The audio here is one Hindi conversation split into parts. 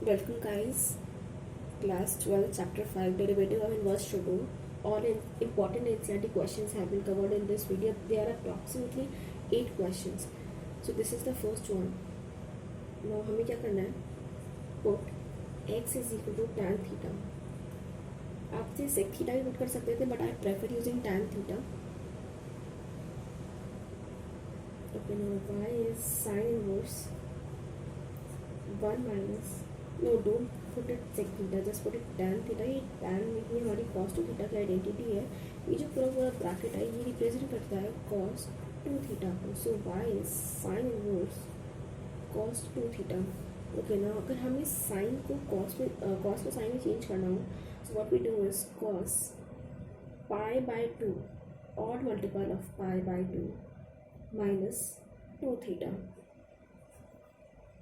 Welcome guys, class 12 chapter 5 derivative of inverse triple. All important NCERT questions have been covered in this video. There are approximately 8 questions. So this is the first one. Now हमें क्या करना है? Put x is equal to tan theta. आप से sec theta भी put कर सकते थे, but I prefer using tan theta. Okay, now y is sin inverse 1 minus, no, don't put it sec theta, just put it tan theta. ये tan ये हमारी cos 2 theta की आइडेंटिटी है. ये जो पूरा पूरा ब्रैकेट है ये रिप्रेजेंट करता है cos 2 theta को. सो y is sin inverse cos 2 theta. Okay ना, अगर हमें साइन को cos में cos को साइन में चेंज करना हो, so what we do is cos pi by 2 odd multiple of pi by 2 minus 2 theta.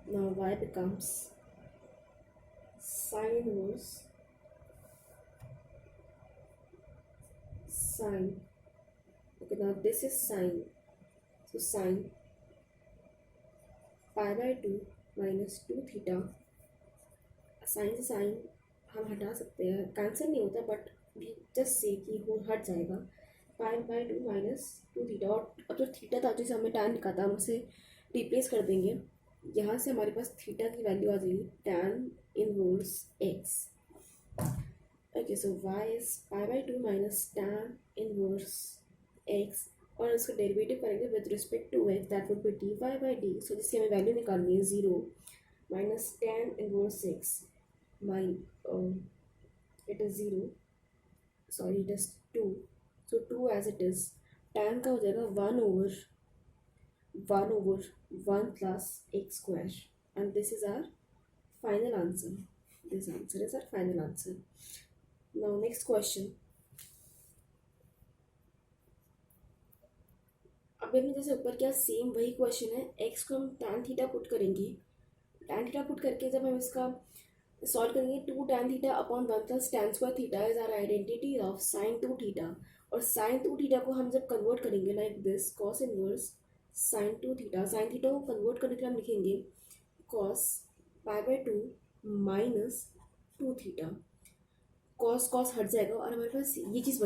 Now y becomes sin inverse sin. Okay, now this is sin. So sin pi by 2 minus 2 theta. Sign से साइन हम हटा सकते हैं, कैंसिल नहीं होता बट जस्ट से कि वो हट जाएगा. पाई बाय 2 माइनस 2 थीटा. और अब जो थीटा था जिसे हमने टैन लिखा था हम उसे रिप्लेस कर देंगे. यहाँ से हमारे पास थीटा की वैल्यू आ जाएगी tan inverse x. Okay, so y is pi by 2 minus tan inverse x. और इसका डेरिवेटिव करेंगे with respect to x, that would be d y by d. So जिसकी हमें वैल्यू निकालनी है 0 माइनस टैन इनवर्स एक्स माइन it is 0, sorry it is 2. So 2 as it is. Tan का हो जाएगा 1 over 1 plus x square, and this is our final answer. This answer is our final answer. Now next question. अब हमने जैसे ऊपर किया सेम वही क्वेश्चन है. x को हम tan थीटा पुट करेंगे. tan थीटा पुट करके जब हम इसका सॉल्व करेंगे 2 tan theta upon 1 plus tan square theta is our identity of sin 2 theta. और sin 2 थीटा को हम जब कन्वर्ट करेंगे like this cos inverse sin 2 theta. sin theta को कन्वर्ट करने के लिए हम लिखेंगे cos pi by 2 minus 2 theta. cos हट जाएगा और हमारे पास ये चीज़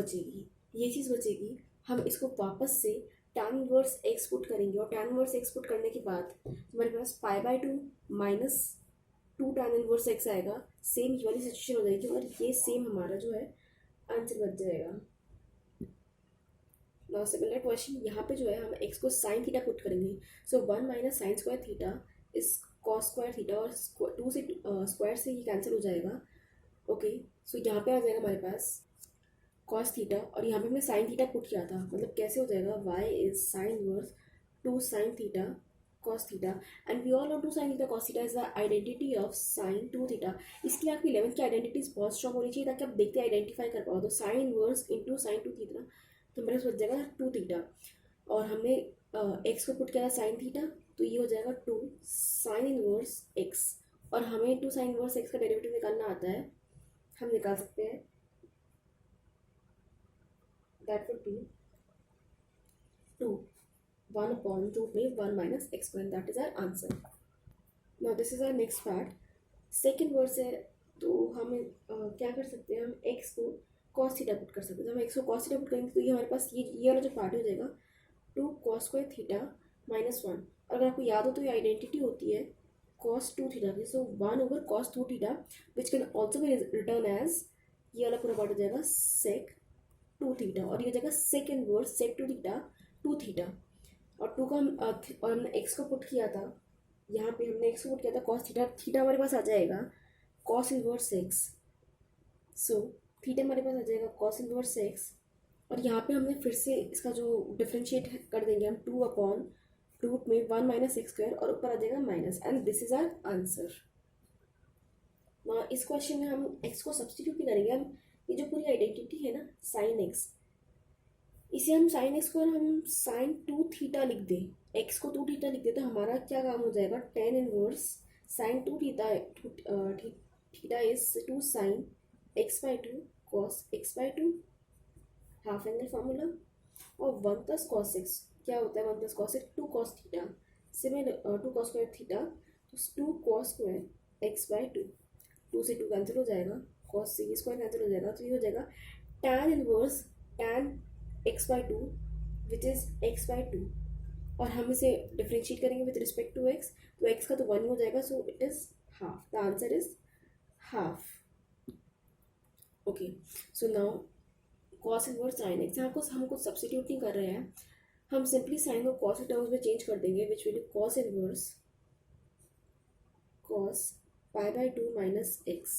बचेगी. हम इसको वापस से tan इनवर्स x पुट करेंगे और tan इनवर्स x पुट करने के बाद हमारे पास pi by 2 minus 2 tan inverse x आएगा. सेम ये वाली सिचुएशन हो जाएगी और ये सेम हमारा जो है आंसर बच जाएगा. नाउ सिमिलर क्वेश्चन यहाँ पे जो है हम x को साइन थीटा पुट करेंगे. सो 1 minus sine square theta is cos square theta और 2 से स्क्वायर से ही कैंसिल हो जाएगा. ओके, सो यहाँ पे आ जाएगा हमारे पास कॉस थीटा और यहाँ पे हमने साइन थीटा पुट किया था. मतलब कैसे हो जाएगा y is sine inverse 2 sine theta cos theta. And we all know 2 sine theta cos theta is the identity of sine 2 theta. इसके लिए आपकी 11th की आइडेंटिटीज बहुत स्ट्रॉन्ग होनी चाहिए ताकि आप देखते आइडेंटिफाई कर पाओ. तो साइन इनवर्स इंटू साइन 2 थीटा तो मेरे पास बच जाएगा 2 थीटा. और हमने x को पुट किया था साइन थीटा तो ये हो जाएगा 2 साइन इनवर्स x. और हमें 2 साइन इनवर्स x का डेरिवेटिव निकालना आता है, हम निकाल सकते हैं. That would be 2 1 upon root में 1 minus x square. That is our answer. Now this is our next part. Second verse है तो हम क्या कर सकते हैं, हम x को कॉस थीटा पुट कर सकते हैं. जब हम x को कॉस थीटा पुट करेंगे तो ये हमारे पास ये वाला जो पार्ट हो जाएगा 2 कॉस स्क्वायर थीटा माइनस 1. अगर आपको याद हो तो ये आइडेंटिटी होती है कॉस 2 थीटा की. So 1 over cos 2 theta which can also be written as, ये वाला पूरा पार्ट हो जाएगा सेक 2 थीटा और ये हो जाएगा sec inverse sec 2 theta 2 theta. और 2 को हम और हमने x को पुट किया था, यहाँ पे हमने x को पुट किया था कॉस थीटा. थीटा हमारे पास आ जाएगा cos inverse x. So theta हमारे पास आ जाएगा कॉस इनवर्स एक्स. और यहाँ पे हमने फिर से इसका जो डिफ्रेंशिएट कर देंगे हम 2 अपॉन रूट में 1 माइनस एक्स स्क्वायर और ऊपर आ जाएगा minus. And this is our answer. इस क्वेश्चन में हम x को सब्सटीट्यूट भी करेंगे. हम ये जो पूरी आइडेंटिटी है ना साइन एक्स, इसे हम साइन एक्स को हम साइन 2 थीटा लिख दें, x को 2 थीटा लिख दें तो हमारा क्या काम हो जाएगा tan inverse sine 2 theta. Theta is 2 sine x by 2 cos x by 2 half angle formula. और 1 प्लस कॉस एक्स क्या होता है, 1 plus cos x 2 cos theta. Similar 2 cos square theta तो 2 कॉस स्क्वायर एक्स बाई 2. 2 से 2 कैंसिल हो जाएगा, कॉस से स्क्वायर कैंसिल हो जाएगा, तो ये हो जाएगा tan inverse tan x/2 which is x/2, और हम इसे डिफ्रेंशिएट करेंगे विद रिस्पेक्ट टू x, तो x का तो 1 हो जाएगा, सो it is half, the answer is half. Okay, so now cos inverse sine x, यहाँ को हम कुछ सब्सटीट्यूट नहीं कर रहे हैं, हम सिंपली साइन को कॉस के टर्म्स में चेंज कर देंगे, which will cos inverse cos pi/2 minus x.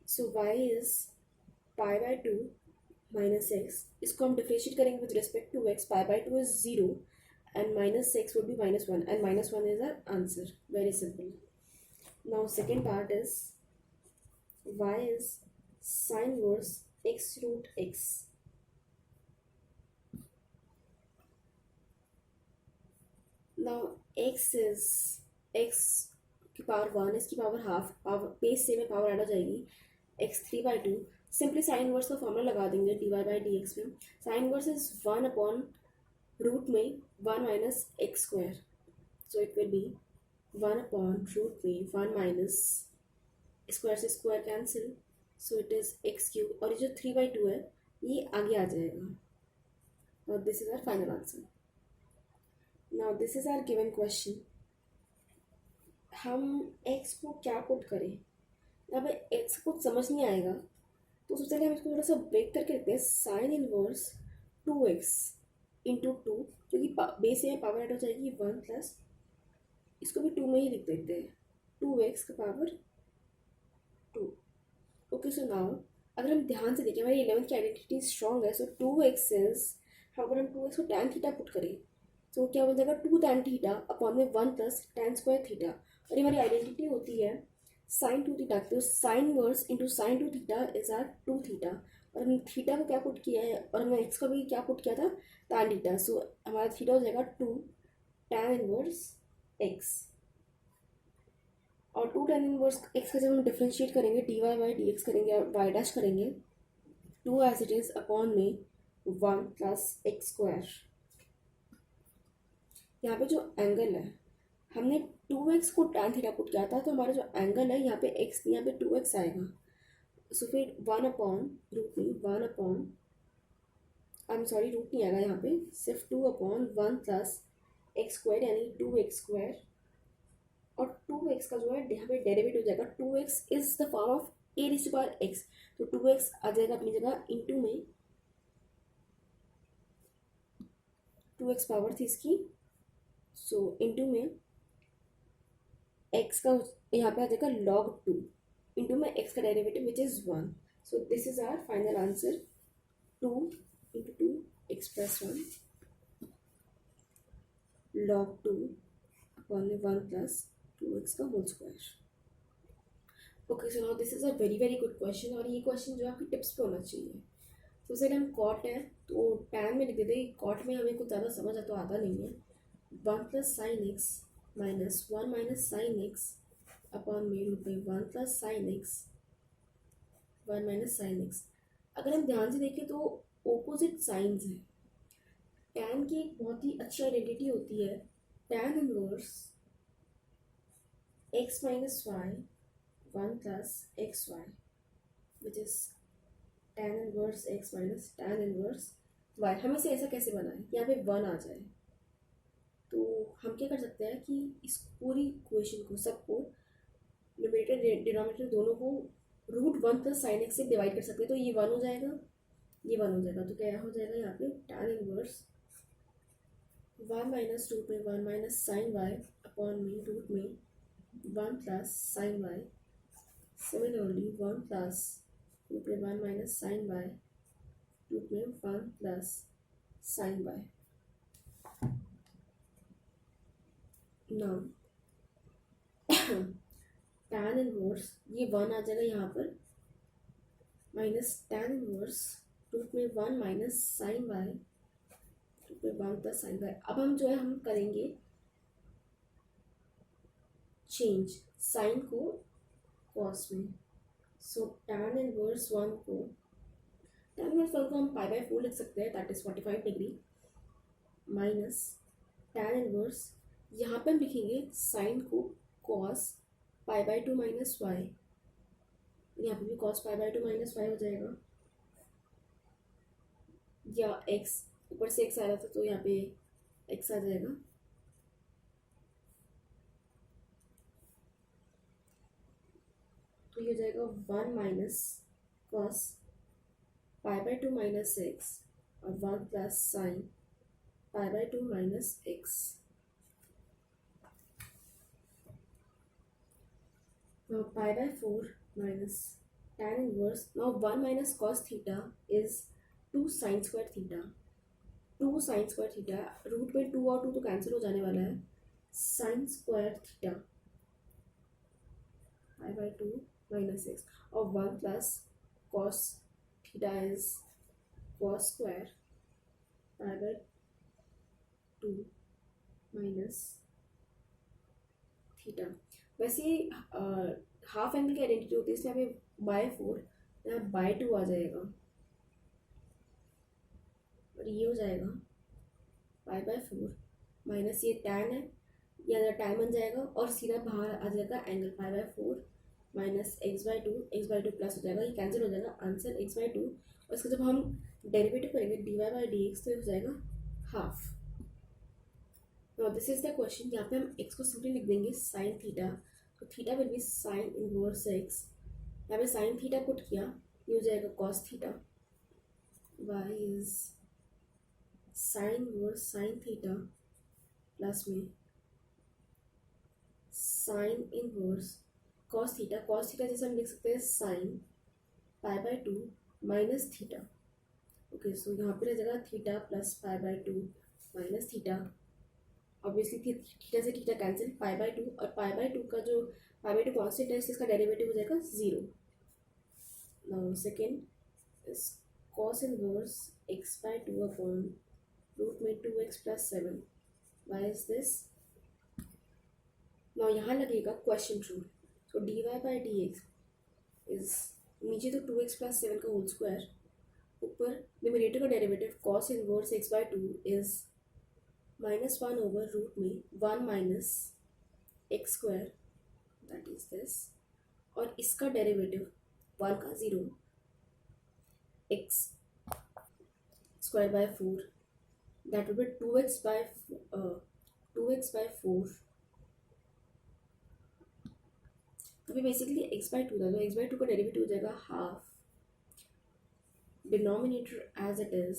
So y is pi/2 minus x. इसको हम डिफरेंशिएट करेंगे with respect to x. pi/2 is 0 and minus x would be -1, and -1 is our answer. Very simple. Now second part is y is sin inverse x root x. Now x is x की पावर 1, इसकी पावर हाफ, पावर बेस से में पावर ऐड हो जाएगी, x3/2. सिंपली साइन इनवर्स का फॉर्मूला लगा देंगे dy/dx में. Sine inverse is 1 upon root में 1 minus x square, so it will be 1 upon root में 1 माइनस स्क्वायर से square cancel, so it is x3, और ये जो 3/2 है ये आगे आ जाएगा, और this is our final answer. Now this is our given question. हम x को क्या पुट करें, यहाँ पे x को समझ नहीं आएगा, तो सबसे पहले हम इसको थोड़ा सा ब्रेक करके लिखते हैं. साइन इनवर्स 2x इंटू 2, क्योंकि बेस में पावर ऐड हो जाएगी 1 प्लस, इसको भी 2 में ही लिख देते हैं, 2x का पावर 2. ओके, सो नाउ अगर हम ध्यान से देखें, हमारी 11th की आइडेंटिटी स्ट्रॉन्ग है, सो 2x इज, अगर हम 2x को tan थीटा पुट करें तो क्या बन जाएगा 2 tan थीटा अपॉन में 1 प्लस tan स्क्वायर थीटा, और ये हमारी आइडेंटिटी होती है sin 2 थीटा, तो sine inverse into sin 2 theta is are 2 theta, और हमने थीटा को क्या पुट किया है, और हमने एक्स को भी क्या पुट किया था, tan थीटा, सो हमारा थीटा हो जाएगा 2 tan इनवर्स x, और 2 tan इनवर्स x का जब हम डिफ्रेंशिएट करेंगे dy/dx करेंगे और y डैश करेंगे, 2 एज इट इज अपॉन में 1 प्लस एक्स स्क्वायर. यहाँ पे जो एंगल है, हमने 2x को tan थीटा पुट किया था, तो हमारा जो एंगल है यहाँ पे x, यहाँ पे 2x आएगा, सो फिर 1 अपॉन रूट में 1 upon, I am sorry root नहीं आएगा यहाँ पे, सिर्फ 2 अपॉन 1 प्लस एक्स स्क्वायर, यानी 2x स्क्वायर, और 2x का जो है यहाँ पे डेरिवेट हो जाएगा, 2x is the form of a⁻x, तो 2x आ जाएगा अपनी जगह, इंटू में 2x पावर थी इसकी, सो इंटू में x का यहाँ पे आ जाएगा log 2, इंटू में x का derivative which is 1, so this is our final answer. 2 into 2 x plus 1 log 2 upon में 1 प्लस 2x का whole square. Okay, so now this is a very very good question, और ये क्वेश्चन जो है आपकी टिप्स पे होना चाहिए. तो सर हम कॉट है तो tan में लिख देते, कॉट में हमें कुछ ज़्यादा समझ तो आता नहीं है. 1 plus sine x minus 1 minus sine x upon में रूट में 1 plus sine x 1 minus sine x. अगर हम ध्यान से देखें तो ओपोजिट साइंस हैं. tan की एक बहुत ही अच्छी आइडेंटिटी होती है, tan inverse x minus y 1 plus x y, which is tan inverse x minus tan inverse y. हमें से ऐसा कैसे बना है, यहाँ पे 1 आ जाए, तो हम क्या कर सकते हैं कि इस पूरी इक्वेशन को, सबको, न्यूमरेटर डिनोमिनेटर दोनों को रूट 1 प्लस साइन एक्स से डिवाइड कर सकते हैं, तो ये 1 हो जाएगा, ये 1 हो जाएगा, तो क्या हो जाएगा यहाँ पे tan इनवर्स 1 माइनस रूट में 1 माइनस साइन वाई अपॉन में रूट में 1 plus sine y. Similarly 1 plus root में 1 माइनस साइन वाई रूट में 1 plus sine y. Now tan inverse ये 1 आ जाएगा यहाँ पर, माइनस tan इनवर्स रूट में 1 माइनस साइन वाई रूट में 1 प्लस साइन वाई. अब हम जो है हम करेंगे चेंज साइन को कॉस में, सो tan इनवर्स 1 को हम π/4 लिख सकते हैं, that is 45 degree, minus tan inverse यहाँ पे हम लिखेंगे साइन को cos pi by two minus y, यहाँ पे भी cos pi by two minus y हो जाएगा, या एक्स, ऊपर से एक्स आ रहा था तो यहाँ पे एक्स आ जाएगा, तो ये हो जाएगा 1 minus cos pi by two minus x और 1 plus sine pi by two minus x. Now pi by 4 minus tan inverse. Now 1 minus cos theta is 2 sin square theta. 2 sin square theta, root में 2 और 2 तो कैंसिल हो जाने वाला है. sin square theta pi by 2 minus x और 1 plus cos theta is cos square pi by 2 minus theta. वैसे हाफ एंगल की आइडेंटिटी होती है, इसलिए यहाँ पे बाय 4, यहाँ बाय 2 आ जाएगा और ये हो जाएगा पाई बाय 4 माइनस ये टैन है, ये टैन बन जाएगा और सीधा बाहर आ जाएगा angle pi by 4 minus x by two plus हो जाएगा, ये कैंसिल हो जाएगा, आंसर एक्स बाय 2. और इसका जब हम डेरिवेटिव करेंगे d y by d x तो ये हो जाएगा half. This is the question. यहाँ पे हम x को सिंपली लिख देंगे साइन थीटा, तो theta will be sine inverse x. यहाँ पे साइन थीटा पुट किया, ये हो जाएगा cos theta, y is sine inverse sine theta plus में sine inverse cos theta. Cos theta जैसे हम लिख सकते हैं sine pi by 2 minus theta. Okay, so यहाँ पे रह जाएगा theta plus pi by 2 minus theta. Obviously theta से थीटा कैंसिल, पाई बाय 2 और पाई बाय 2 का जो पाई बाय 2 कॉन्स्टेंट है इसका डेरिवेटिव हो जाएगा 0. Now second is cos inverse x by 2 upon root में 2x plus 7. Why is this? Now यहाँ लगेगा quotient rule. So d y by d x is नीचे तो 2x प्लस 7 का होल स्क्वायर, ऊपर न्यूमरेटर का derivative cos inverse x by 2 is -1 over root में 1 minus x square, that is this, और इसका डेरिवेटिव 1 का 0 x square by 4, that will be 2x by 4. अभी बेसिकली x बाय 2 था, तो x बाय 2 का डेरिवेटिव हो जाएगा half, denominator as it is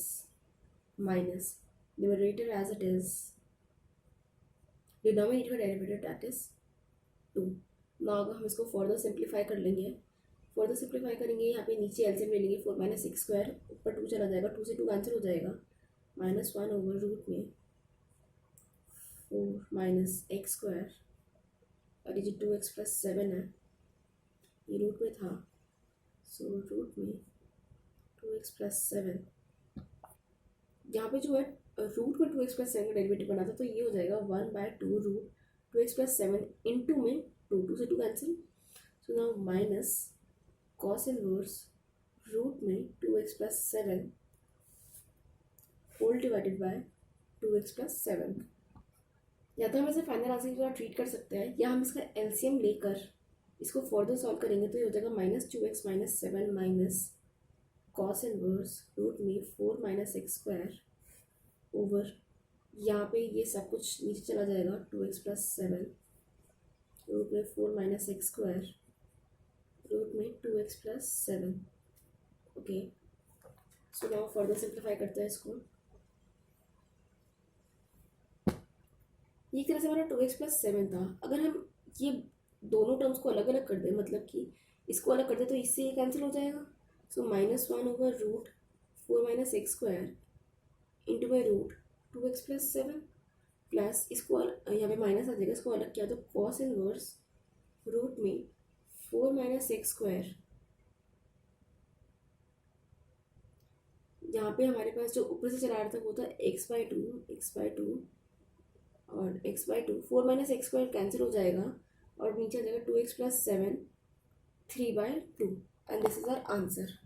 minus numerator as it is, denominator derivative that is 2. now अगर हम इसको फर्दर सिंप्लीफाई कर लेंगे, फर्दर सिंप्लीफाई करेंगे, यहाँ पे नीचे एलसीएम ले लेंगे 4 माइनस एक्स स्क्वायर, ऊपर 2 चला जाएगा, 2 से 2 कैंसिल हो जाएगा, -1 ओवर रूट में 4 माइनस एक्स स्क्वायर और ये जो 2x प्लस 7 है ये रूट में था, सो रूट में 2x प्लस 7. यहाँ पे जो है रूट में 2x प्लस 7 का डेरिवेटिव बना था, तो ये हो जाएगा 1 bye 2 root 2x plus 7 into में 2 से 2 cancel, so now minus cos inverse root में 2x plus 7 whole divided by 2x plus 7. या तो हम इसे फाइनल आंसर की तरह ट्रीट कर सकते हैं, या हम इसका एलसीएम लेकर इसको फर्दर सॉल्व करेंगे, तो ये हो जाएगा -2x minus 7 minus cos inverse root में 4 माइनस एक्स स्क्वायर ओवर, यहाँ पे ये सब कुछ नीचे चला जाएगा, 2x प्लस 7 रूट में 4 माइनस एक्स स्क्वायर रूट में 2x plus 7. Okay, so now further simplify करते हैं इसको. एक तरह से हमारा 2x प्लस 7 था. अगर हम ये दोनों टर्म्स को अलग अलग कर दें, मतलब कि इसको अलग कर दें, तो इससे ये कैंसिल हो जाएगा, so -1 over root 4 minus x square into by root 2x plus 7 plus इसको यहाँ पे माइनस आ जाएगा, इसको अलग किया तो कॉस इनवर्स रूट में 4 माइनस एक्स स्क्वायर, यहाँ पे हमारे पास जो ऊपर से चला रहा था वो था x बाई 2 और x by 2, 4 minus x square cancel हो जाएगा और नीचे आ जाएगा 2x plus 7 3 by 2 and this is our answer.